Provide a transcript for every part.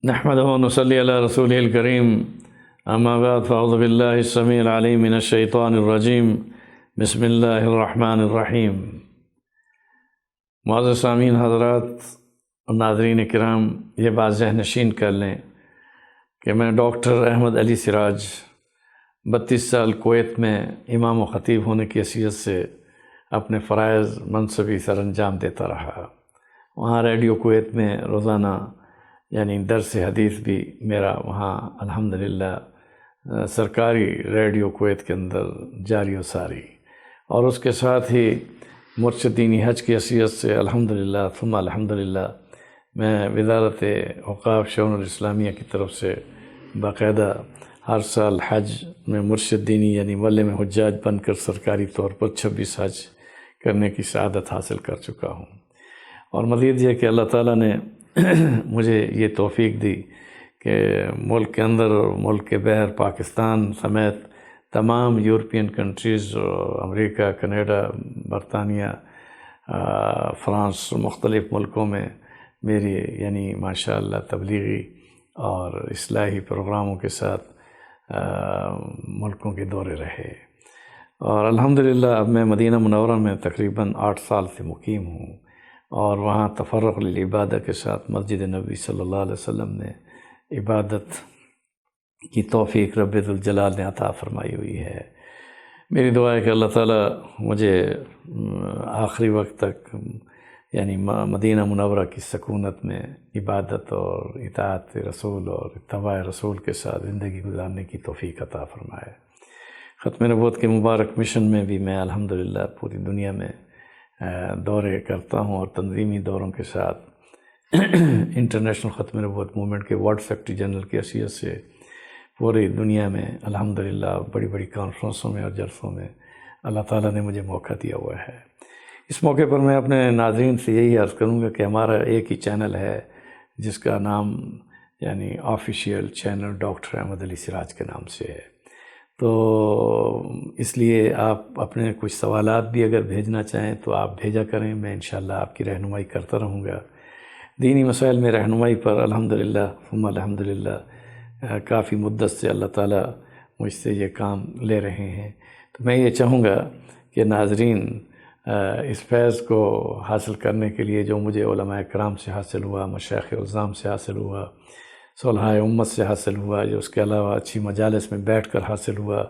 نحمدہ و نصلی علی رسولہ الکریم، اما بعد فاعوذ باللہ السمیع العلیم من الشیطان الرجیم، بسم اللہ الرحمن الرحیم۔ معزز سامعین حضرات اور ناظرین کرام، یہ بات ذہن نشین کر لیں کہ میں ڈاکٹر احمد علی سراج 32 سال کویت میں امام و خطیب ہونے کی حیثیت سے اپنے فرائض منصبی سر انجام دیتا رہا۔ وہاں ریڈیو کویت میں روزانہ یعنی درس حدیث بھی میرا وہاں الحمدللہ سرکاری ریڈیو کویت کے اندر جاری و ساری، اور اس کے ساتھ ہی مرشد دینی حج کی حیثیت سے الحمدللہ ثم الحمدللہ میں وزارت اوقاف شؤون الاسلامیہ کی طرف سے باقاعدہ ہر سال حج میں مرشد دینی یعنی مولم حجاج بن کر سرکاری طور پر 26 حج کرنے کی سعادت حاصل کر چکا ہوں۔ اور مزید یہ کہ اللہ تعالیٰ نے مجھے یہ توفیق دی کہ ملک کے اندر اور ملک کے باہر پاکستان سمیت تمام یورپین کنٹریز، امریکہ، کینیڈا، برطانیہ، فرانس، مختلف ملکوں میں میری یعنی ماشاءاللہ تبلیغی اور اصلاحی پروگراموں کے ساتھ ملکوں کے دورے رہے، اور الحمدللہ اب میں مدینہ منورہ میں تقریباً 8 سال سے مقیم ہوں، اور وہاں تفرغ للعبادہ کے ساتھ مسجد نبوی صلی اللہ علیہ وسلم نے عبادت کی توفیق رب ذوالجلال نے عطا فرمائی ہوئی ہے۔ میری دعا ہے کہ اللہ تعالیٰ مجھے آخری وقت تک یعنی مدینہ منورہ کی سکونت میں عبادت اور اطاعت رسول اور اتباع رسول کے ساتھ زندگی گزارنے کی توفیق عطا فرمائے۔ ختم نبوت کے مبارک مشن میں بھی میں الحمدللہ پوری دنیا میں دورے کرتا ہوں، اور تنظیمی دوروں کے ساتھ انٹرنیشنل ختم نبوت موومنٹ کے ورلڈ سیکرٹری جنرل کی حیثیت سے پوری دنیا میں الحمدللہ بڑی بڑی کانفرنسوں میں اور جلسوں میں اللہ تعالیٰ نے مجھے موقع دیا ہوا ہے۔ اس موقع پر میں اپنے ناظرین سے یہی عرض کروں گا کہ ہمارا ایک ہی چینل ہے جس کا نام یعنی آفیشیل چینل ڈاکٹر احمد علی سراج کے نام سے ہے، تو اس لیے آپ اپنے کچھ سوالات بھی اگر بھیجنا چاہیں تو آپ بھیجا کریں، میں انشاءاللہ آپ کی رہنمائی کرتا رہوں گا۔ دینی مسائل میں رہنمائی پر الحمدللہ ثم الحمدللہ کافی مدت سے اللہ تعالیٰ مجھ سے یہ کام لے رہے ہیں، تو میں یہ چاہوں گا کہ ناظرین اس فیض کو حاصل کرنے کے لیے جو مجھے علماء کرام سے حاصل ہوا، مشائخ عظام سے حاصل ہوا، صلحاء امت سے حاصل ہوا، جو اس کے علاوہ اچھی مجالس میں بیٹھ کر حاصل ہوا،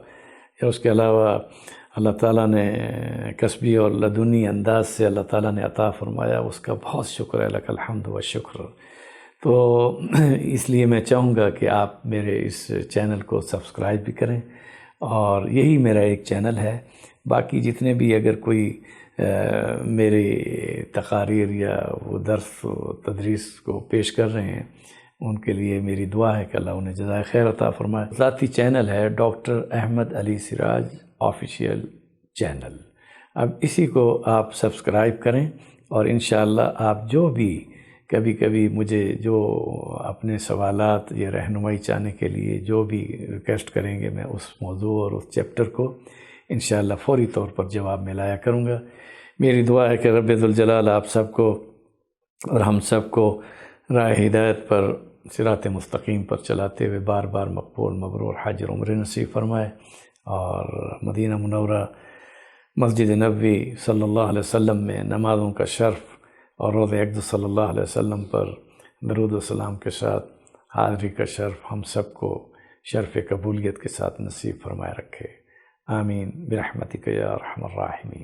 یا اس کے علاوہ اللہ تعالیٰ نے کسبی اور لدنی انداز سے اللہ تعالیٰ نے عطا فرمایا، اس کا بہت شکر ہے، لک الحمد و شکر۔ تو اس لیے میں چاہوں گا کہ آپ میرے اس چینل کو سبسکرائب بھی کریں، اور یہی میرا ایک چینل ہے۔ باقی جتنے بھی اگر کوئی میری تقاریر یا وہ درس و تدریس کو پیش کر رہے ہیں، ان کے لیے میری دعا ہے کہ اللہ انہیں جزائے خیر عطا فرمائے۔ ذاتی چینل ہے ڈاکٹر احمد علی سراج آفیشیل چینل، اب اسی کو آپ سبسکرائب کریں، اور انشاءاللہ آپ جو بھی کبھی کبھی مجھے جو اپنے سوالات یا رہنمائی چاہنے کے لیے جو بھی ریکویسٹ کریں گے، میں اس موضوع اور اس چیپٹر کو انشاءاللہ فوری طور پر جواب میں لایا کروں گا۔ میری دعا ہے کہ رب ذوالجلال آپ سب کو اور ہم سب کو راہ ہدایت پر صراط مستقیم پر چلاتے ہوئے بار بار مقبول مبرور حج اور عمرہ نصیب فرمائے، اور مدینہ منورہ مسجد نبوی صلی اللہ علیہ وسلم میں نمازوں کا شرف اور روضہ اقدس صلی اللہ علیہ وسلم پر درود و سلام کے ساتھ حاضری کا شرف ہم سب کو شرف قبولیت کے ساتھ نصیب فرمائے رکھے، آمین برحمتک یا ارحم الراحمین۔